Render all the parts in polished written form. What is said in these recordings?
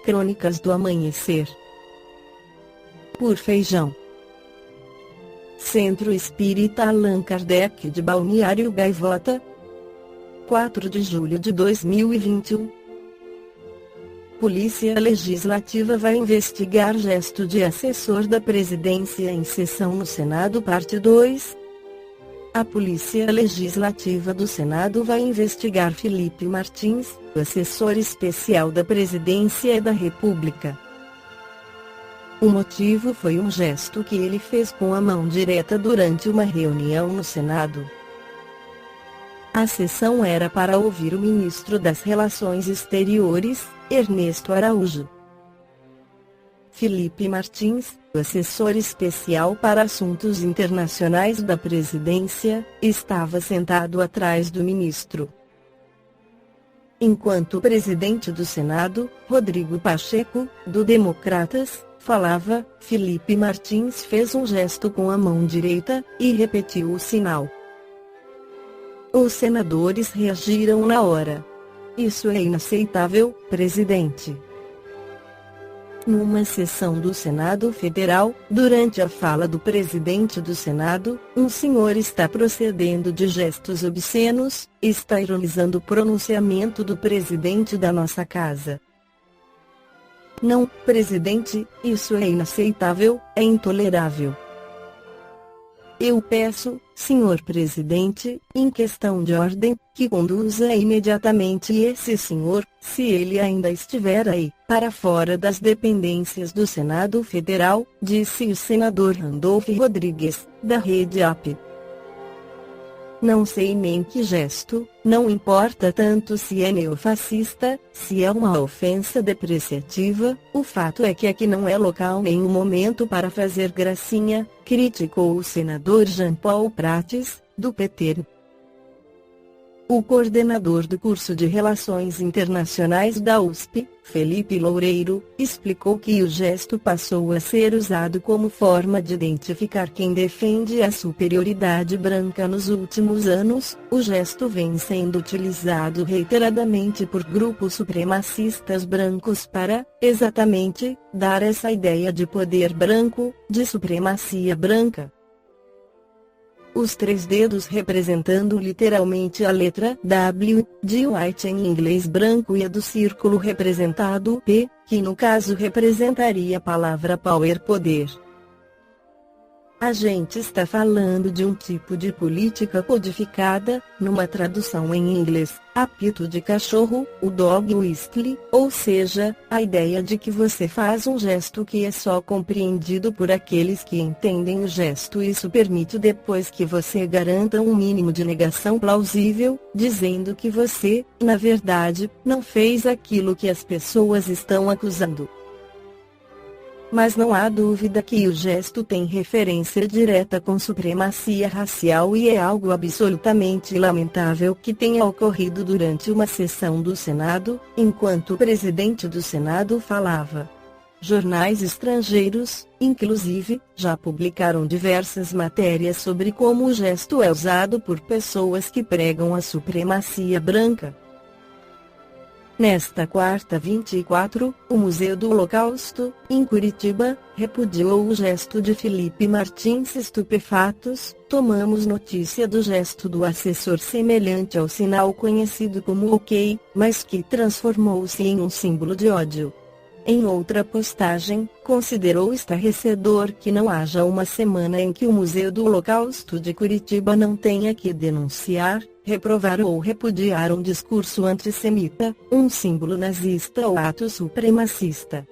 Crônicas do Amanhecer. Por Feijão. Centro Espírita Allan Kardec de Balneário Gaivota, 4 de julho de 2021. Polícia Legislativa vai investigar gesto de assessor da Presidência em sessão no Senado, parte 2. A Polícia Legislativa do Senado vai investigar Felipe Martins, assessor especial da Presidência da República. O motivo foi um gesto que ele fez com a mão direita durante uma reunião no Senado. A sessão era para ouvir o ministro das Relações Exteriores, Ernesto Araújo. Felipe Martins, assessor especial para assuntos internacionais da presidência, estava sentado atrás do ministro. Enquanto o presidente do Senado, Rodrigo Pacheco, do Democratas, falava, Felipe Martins fez um gesto com a mão direita, e repetiu o sinal. Os senadores reagiram na hora. Isso é inaceitável, presidente. Numa sessão do Senado Federal, durante a fala do presidente do Senado, um senhor está procedendo de gestos obscenos, está ironizando o pronunciamento do presidente da nossa casa. Não, presidente, isso é inaceitável, é intolerável. Eu peço, senhor presidente, em questão de ordem, que conduza imediatamente esse senhor, se ele ainda estiver aí, para fora das dependências do Senado Federal, disse o senador Randolfo Rodrigues, da Rede AP. Não sei nem que gesto, não importa tanto se é neofascista, se é uma ofensa depreciativa, o fato é que aqui não é local nem o momento para fazer gracinha, criticou o senador Jean Paul Prates, do PT. O coordenador do curso de Relações Internacionais da USP, Felipe Loureiro, explicou que o gesto passou a ser usado como forma de identificar quem defende a superioridade branca nos últimos anos. O gesto vem sendo utilizado reiteradamente por grupos supremacistas brancos para, exatamente, dar essa ideia de poder branco, de supremacia branca. Os 3 dedos representando literalmente a letra W, de white em inglês branco, e a do círculo representado P, que no caso representaria a palavra power, poder. A gente está falando de um tipo de política codificada, numa tradução em inglês, apito de cachorro, o dog whistle, ou seja, a ideia de que você faz um gesto que é só compreendido por aqueles que entendem o gesto. Isso permite depois que você garanta um mínimo de negação plausível, dizendo que você, na verdade, não fez aquilo que as pessoas estão acusando. Mas não há dúvida que o gesto tem referência direta com supremacia racial, e é algo absolutamente lamentável que tenha ocorrido durante uma sessão do Senado, enquanto o presidente do Senado falava. Jornais estrangeiros, inclusive, já publicaram diversas matérias sobre como o gesto é usado por pessoas que pregam a supremacia branca. Nesta quarta 24, o Museu do Holocausto, em Curitiba, repudiou o gesto de Felipe Martins. Estupefatos, tomamos notícia do gesto do assessor semelhante ao sinal conhecido como OK, mas que transformou-se em um símbolo de ódio. Em outra postagem, considerou estarrecedor que não haja uma semana em que o Museu do Holocausto de Curitiba não tenha que denunciar, reprovar ou repudiar um discurso antissemita, um símbolo nazista ou ato supremacista.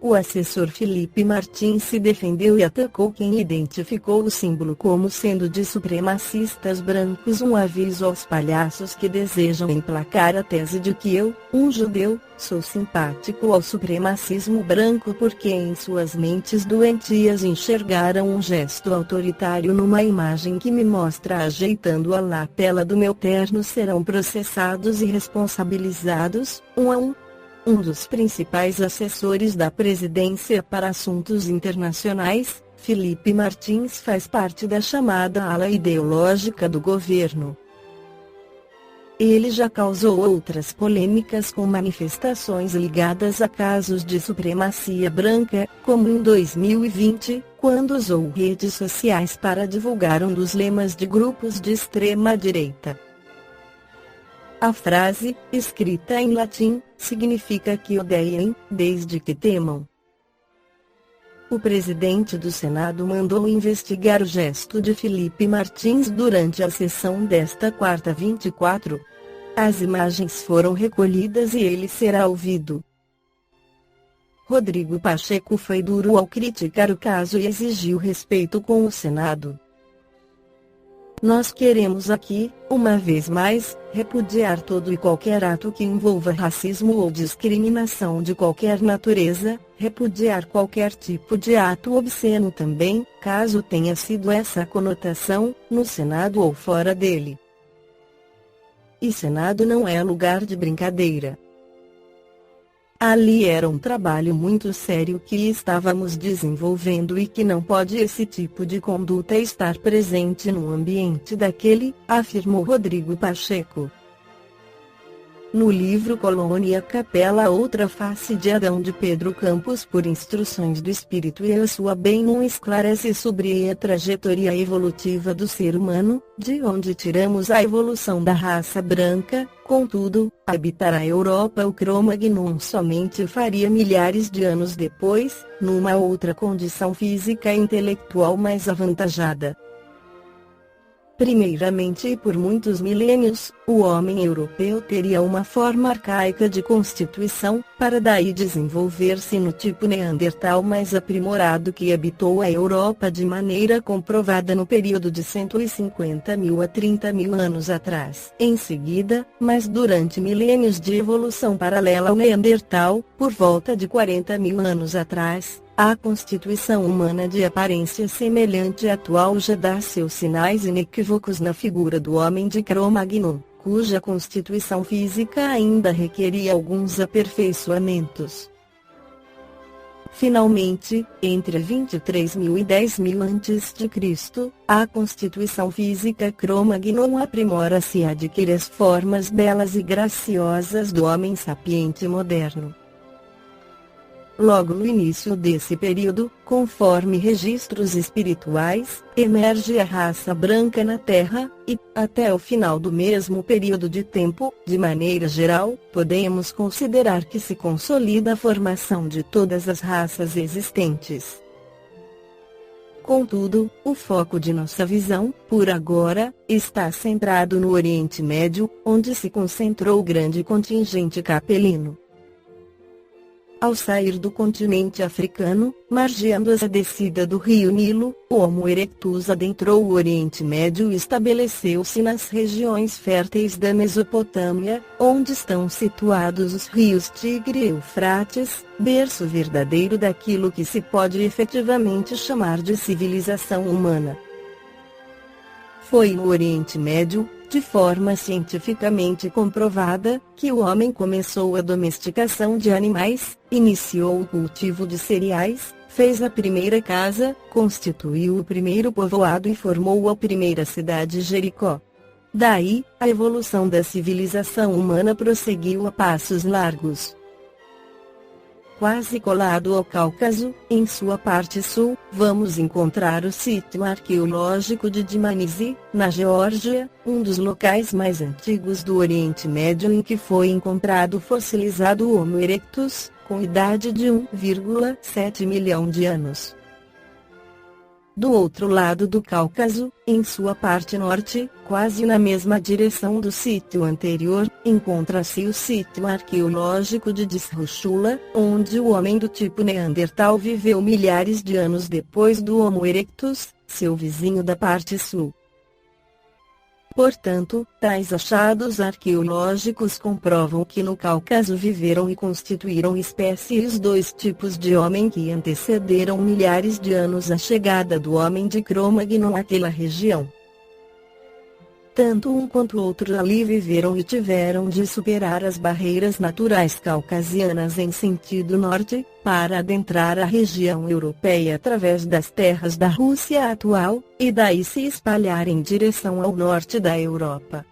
O assessor Felipe Martins se defendeu e atacou quem identificou o símbolo como sendo de supremacistas brancos, um aviso aos palhaços que desejam emplacar a tese de que eu, um judeu, sou simpático ao supremacismo branco porque em suas mentes doentias enxergaram um gesto autoritário numa imagem que me mostra ajeitando a lapela do meu terno, serão processados e responsabilizados, um a um. Um dos principais assessores da presidência para assuntos internacionais, Felipe Martins, faz parte da chamada ala ideológica do governo. Ele já causou outras polêmicas com manifestações ligadas a casos de supremacia branca, como em 2020, quando usou redes sociais para divulgar um dos lemas de grupos de extrema-direita. A frase, escrita em latim, significa que odeiem, desde que temam. O presidente do Senado mandou investigar o gesto de Felipe Martins durante a sessão desta quarta 24. As imagens foram recolhidas e ele será ouvido. Rodrigo Pacheco foi duro ao criticar o caso e exigiu respeito com o Senado. Nós queremos aqui, uma vez mais, repudiar todo e qualquer ato que envolva racismo ou discriminação de qualquer natureza, repudiar qualquer tipo de ato obsceno também, caso tenha sido essa a conotação, no Senado ou fora dele. E Senado não é lugar de brincadeira. Ali era um trabalho muito sério que estávamos desenvolvendo e que não pode esse tipo de conduta estar presente no ambiente daquele, afirmou Rodrigo Pacheco. No livro Colônia Capela, Outra Face de Adão de Pedro Campos, por instruções do Espírito e a sua bênção, esclarece sobre a trajetória evolutiva do ser humano, de onde tiramos a evolução da raça branca. Contudo, habitar a Europa o Cro-Magnon somente faria milhares de anos depois, numa outra condição física e intelectual mais avantajada. Primeiramente e por muitos milênios, o homem europeu teria uma forma arcaica de constituição, para daí desenvolver-se no tipo neandertal mais aprimorado que habitou a Europa de maneira comprovada no período de 150.000 a 30.000 anos atrás. Em seguida, mas durante milênios de evolução paralela ao neandertal, por volta de 40.000 anos atrás, a constituição humana de aparência semelhante à atual já dá seus sinais inequívocos na figura do homem de Cro-Magnon, cuja constituição física ainda requeria alguns aperfeiçoamentos. Finalmente, entre 23.000 e 10.000 a.C., a constituição física Cro-Magnon aprimora-se e adquire as formas belas e graciosas do homem sapiente moderno. Logo no início desse período, conforme registros espirituais, emerge a raça branca na Terra, e, até o final do mesmo período de tempo, de maneira geral, podemos considerar que se consolida a formação de todas as raças existentes. Contudo, o foco de nossa visão, por agora, está centrado no Oriente Médio, onde se concentrou o grande contingente capelino. Ao sair do continente africano, margeando a descida do rio Nilo, o Homo erectus adentrou o Oriente Médio e estabeleceu-se nas regiões férteis da Mesopotâmia, onde estão situados os rios Tigre e Eufrates, berço verdadeiro daquilo que se pode efetivamente chamar de civilização humana. Foi no Oriente Médio, de forma cientificamente comprovada, que o homem começou a domesticação de animais, iniciou o cultivo de cereais, fez a primeira casa, constituiu o primeiro povoado e formou a primeira cidade Jericó. Daí, a evolução da civilização humana prosseguiu a passos largos. Quase colado ao Cáucaso, em sua parte sul, vamos encontrar o sítio arqueológico de Dmanisi, na Geórgia, um dos locais mais antigos do Oriente Médio em que foi encontrado fossilizado o Homo erectus, com idade de 1,7 milhão de anos. Do outro lado do Cáucaso, em sua parte norte, quase na mesma direção do sítio anterior, encontra-se o sítio arqueológico de Disrushula, onde o homem do tipo Neandertal viveu milhares de anos depois do Homo erectus, seu vizinho da parte sul. Portanto, tais achados arqueológicos comprovam que no Cáucaso viveram e constituíram espécies dois tipos de homem que antecederam milhares de anos a chegada do homem de Cro-Magnon àquela região. Tanto um quanto o outro ali viveram e tiveram de superar as barreiras naturais caucasianas em sentido norte, para adentrar a região europeia através das terras da Rússia atual, e daí se espalhar em direção ao norte da Europa.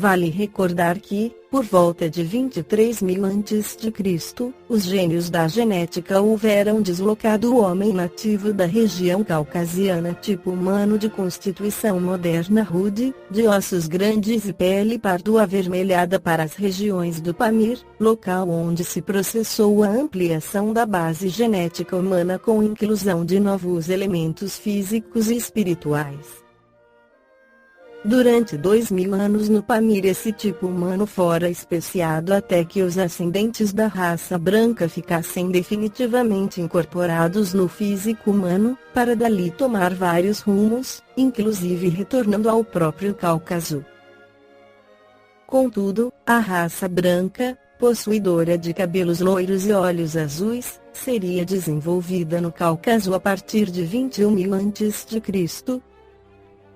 Vale recordar que, por volta de 23.000 a.C., os gênios da genética houveram deslocado o homem nativo da região caucasiana tipo humano de constituição moderna rude, de ossos grandes e pele pardo-avermelhada para as regiões do Pamir, local onde se processou a ampliação da base genética humana com inclusão de novos elementos físicos e espirituais. Durante 2.000 anos no Pamir esse tipo humano fora especiado até que os ascendentes da raça branca ficassem definitivamente incorporados no físico humano, para dali tomar vários rumos, inclusive retornando ao próprio Cáucaso. Contudo, a raça branca, possuidora de cabelos loiros e olhos azuis, seria desenvolvida no Cáucaso a partir de 21.000 a.C.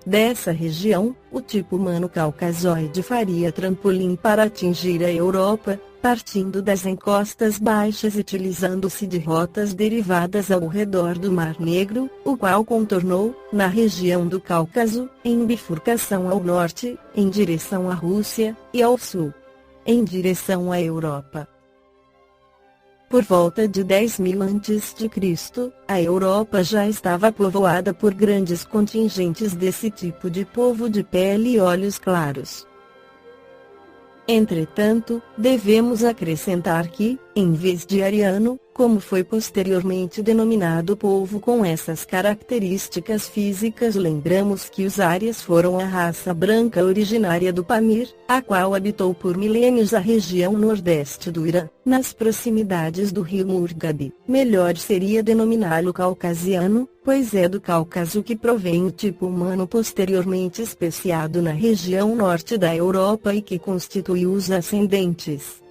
Dessa região, o tipo humano caucasoide faria trampolim para atingir a Europa, partindo das encostas baixas e utilizando-se de rotas derivadas ao redor do Mar Negro, o qual contornou, na região do Cáucaso, em bifurcação ao norte, em direção à Rússia, e ao sul, em direção à Europa. Por volta de 10.000 a.C., a Europa já estava povoada por grandes contingentes desse tipo de povo de pele e olhos claros. Entretanto, devemos acrescentar que, em vez de ariano, como foi posteriormente denominado o povo com essas características físicas, lembramos que os árias foram a raça branca originária do Pamir, a qual habitou por milênios a região nordeste do Irã, nas proximidades do rio Murghab. Melhor seria denominá-lo caucasiano, pois é do Cáucaso que provém o tipo humano posteriormente especiado na região norte da Europa e que constituiu os ascendentes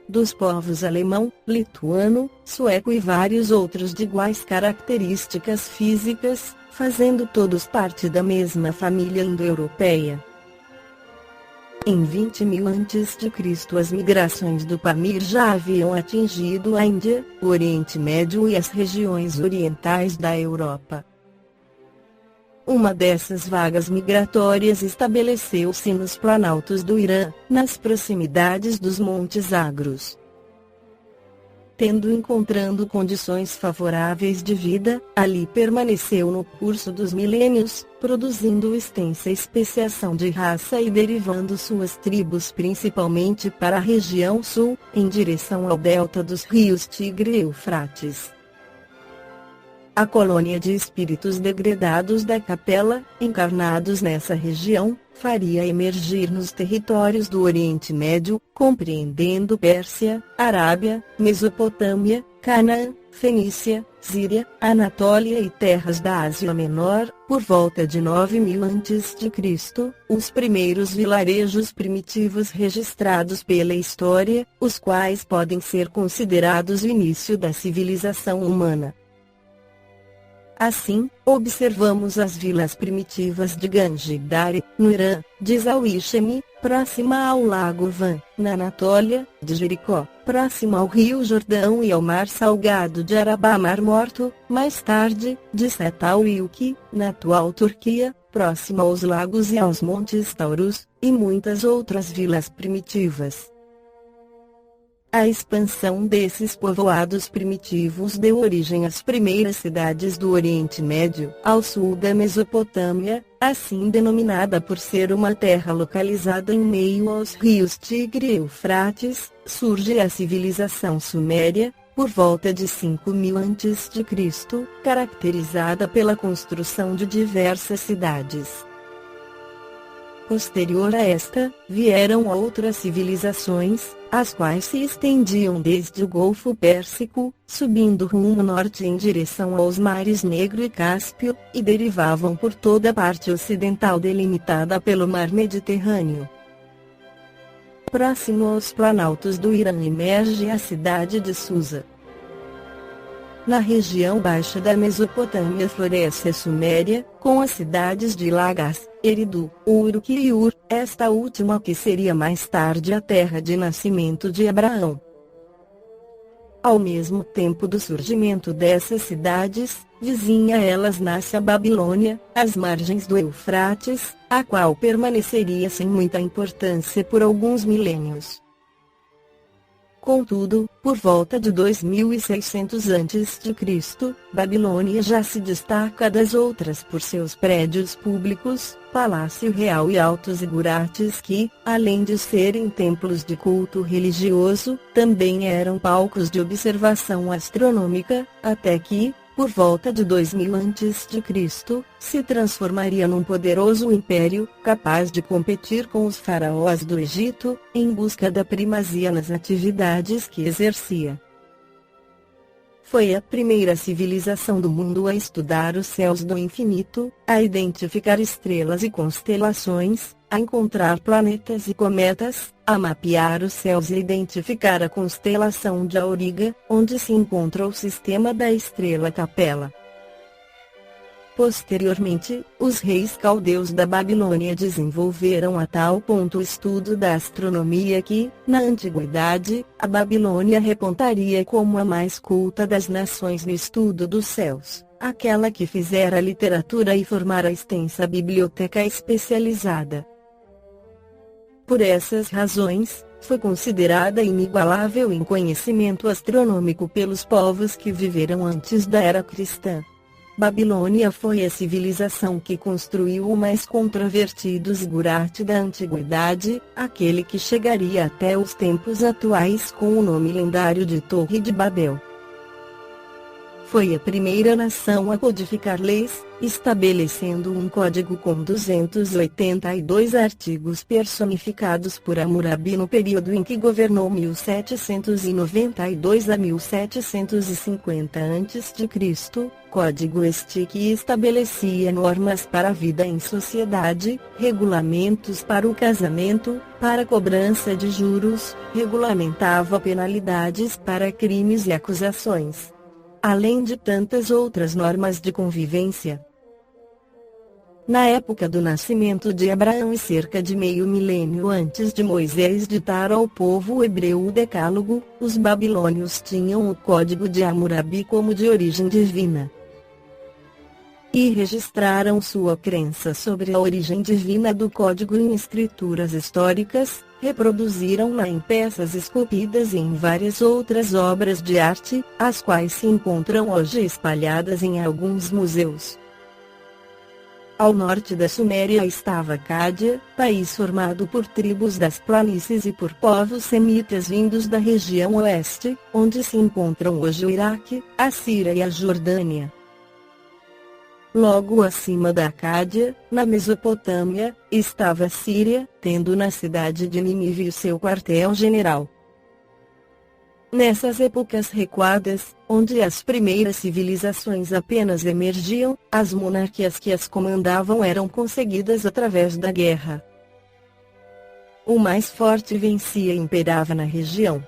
dos povos alemão, lituano, sueco e vários outros de iguais características físicas, fazendo todos parte da mesma família indo-europeia. Em 20.000 a.C. as migrações do Pamir já haviam atingido a Índia, o Oriente Médio e as regiões orientais da Europa. Uma dessas vagas migratórias estabeleceu-se nos planaltos do Irã, nas proximidades dos Montes Zagros. Tendo encontrado condições favoráveis de vida, ali permaneceu no curso dos milênios, produzindo extensa especiação de raça e derivando suas tribos principalmente para a região sul, em direção ao delta dos rios Tigre e Eufrates. A colônia de espíritos degradados da Capela, encarnados nessa região, faria emergir nos territórios do Oriente Médio, compreendendo Pérsia, Arábia, Mesopotâmia, Canaã, Fenícia, Síria, Anatólia e terras da Ásia Menor, por volta de 9.000 a.C., os primeiros vilarejos primitivos registrados pela história, os quais podem ser considerados o início da civilização humana. Assim, observamos as vilas primitivas de Ganjidari, no Irã, de Zawishemi, próxima ao lago Van, na Anatólia, de Jericó, próxima ao rio Jordão e ao mar salgado de Arabá Mar Morto, mais tarde, de Setal-Ilki, na atual Turquia, próxima aos lagos e aos montes Taurus, e muitas outras vilas primitivas. A expansão desses povoados primitivos deu origem às primeiras cidades do Oriente Médio, ao sul da Mesopotâmia, assim denominada por ser uma terra localizada em meio aos rios Tigre e Eufrates. Surge a civilização suméria, por volta de 5.000 a.C., caracterizada pela construção de diversas cidades. Posterior a esta, vieram outras civilizações, as quais se estendiam desde o Golfo Pérsico, subindo rumo norte em direção aos mares Negro e Cáspio, e derivavam por toda a parte ocidental delimitada pelo Mar Mediterrâneo. Próximo aos planaltos do Irã emerge a cidade de Susa. Na região baixa da Mesopotâmia floresce a Suméria, com as cidades de Lagash, Eridu, Uruk e Ur, esta última que seria mais tarde a terra de nascimento de Abraão. Ao mesmo tempo do surgimento dessas cidades, vizinha a elas nasce a Babilônia, às margens do Eufrates, a qual permaneceria sem muita importância por alguns milênios. Contudo, por volta de 2600 a.C., Babilônia já se destaca das outras por seus prédios públicos, Palácio Real e altos zigurates que, além de serem templos de culto religioso, também eram palcos de observação astronômica, até que, por volta de 2000 a.C., se transformaria num poderoso império, capaz de competir com os faraós do Egito, em busca da primazia nas atividades que exercia. Foi a primeira civilização do mundo a estudar os céus do infinito, a identificar estrelas e constelações, a encontrar planetas e cometas, a mapear os céus e identificar a constelação de Auriga, onde se encontra o sistema da estrela Capela. Posteriormente, os reis caldeus da Babilônia desenvolveram a tal ponto o estudo da astronomia que, na antiguidade, a Babilônia repontaria como a mais culta das nações no estudo dos céus, aquela que fizera literatura e formara extensa biblioteca especializada. Por essas razões, foi considerada inigualável em conhecimento astronômico pelos povos que viveram antes da era cristã. Babilônia foi a civilização que construiu o mais controvertido zigurate da antiguidade, aquele que chegaria até os tempos atuais com o nome lendário de Torre de Babel. Foi a primeira nação a codificar leis, estabelecendo um código com 282 artigos personificados por Hammurabi no período em que governou 1792 a 1750 a.C., código este que estabelecia normas para a vida em sociedade, regulamentos para o casamento, para a cobrança de juros, regulamentava penalidades para crimes e acusações, além de tantas outras normas de convivência. Na época do nascimento de Abraão e cerca de meio milênio antes de Moisés ditar ao povo hebreu o Decálogo, os babilônios tinham o código de Hammurabi como de origem divina. E registraram sua crença sobre a origem divina do código em escrituras históricas, reproduziram-na em peças esculpidas e em várias outras obras de arte, as quais se encontram hoje espalhadas em alguns museus. Ao norte da Suméria estava Cádia, país formado por tribos das planícies e por povos semitas vindos da região oeste, onde se encontram hoje o Iraque, a Síria e a Jordânia. Logo acima da Cádia, na Mesopotâmia, estava a Síria, tendo na cidade de Nínive o seu quartel-general. Nessas épocas recuadas, onde as primeiras civilizações apenas emergiam, as monarquias que as comandavam eram conseguidas através da guerra. O mais forte vencia e imperava na região.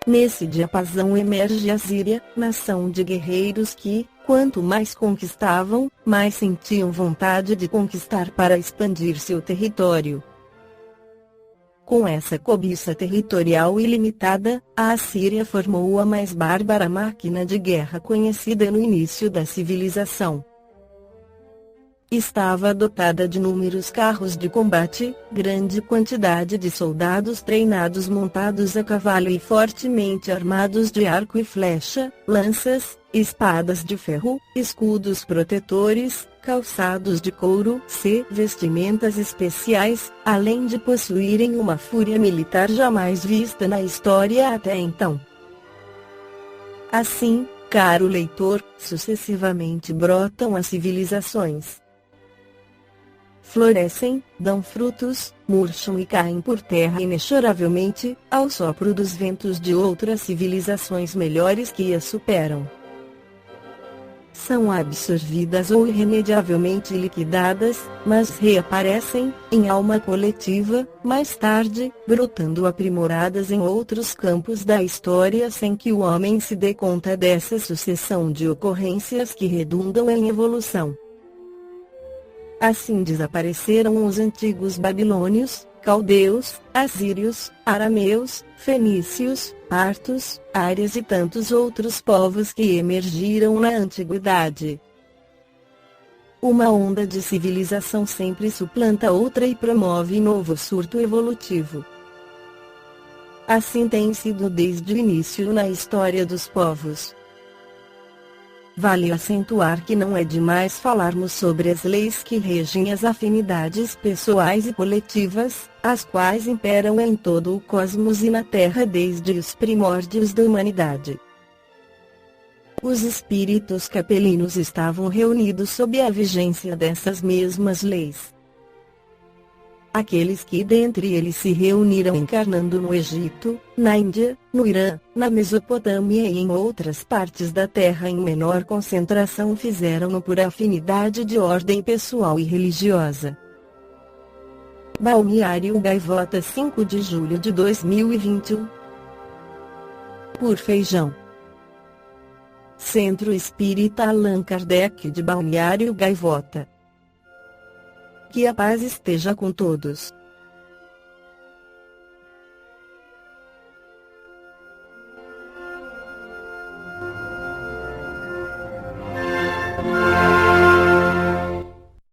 Nesse diapasão emerge a Síria, nação de guerreiros que, quanto mais conquistavam, mais sentiam vontade de conquistar para expandir seu território. Com essa cobiça territorial ilimitada, a Assíria formou a mais bárbara máquina de guerra conhecida no início da civilização. Estava dotada de inúmeros carros de combate, grande quantidade de soldados treinados montados a cavalo e fortemente armados de arco e flecha, lanças, espadas de ferro, escudos protetores, calçados de couro, vestimentas especiais, além de possuírem uma fúria militar jamais vista na história até então. Assim, caro leitor, sucessivamente brotam as civilizações. Florescem, dão frutos, murcham e caem por terra inexoravelmente, ao sopro dos ventos de outras civilizações melhores que as superam. São absorvidas ou irremediavelmente liquidadas, mas reaparecem, em alma coletiva, mais tarde, brotando aprimoradas em outros campos da história sem que o homem se dê conta dessa sucessão de ocorrências que redundam em evolução. Assim desapareceram os antigos babilônios, caldeus, assírios, arameus, fenícios, partos, árias e tantos outros povos que emergiram na antiguidade. Uma onda de civilização sempre suplanta outra e promove novo surto evolutivo. Assim tem sido desde o início na história dos povos. Vale acentuar que não é demais falarmos sobre as leis que regem as afinidades pessoais e coletivas, as quais imperam em todo o cosmos e na Terra desde os primórdios da humanidade. Os espíritos capelinos estavam reunidos sob a vigência dessas mesmas leis. Aqueles que dentre eles se reuniram encarnando no Egito, na Índia, no Irã, na Mesopotâmia e em outras partes da Terra em menor concentração fizeram-no por afinidade de ordem pessoal e religiosa. Balneário Gaivota, 5 de julho de 2021. Por Feijão. Centro Espírita Allan Kardec de Balneário Gaivota. Que a paz esteja com todos.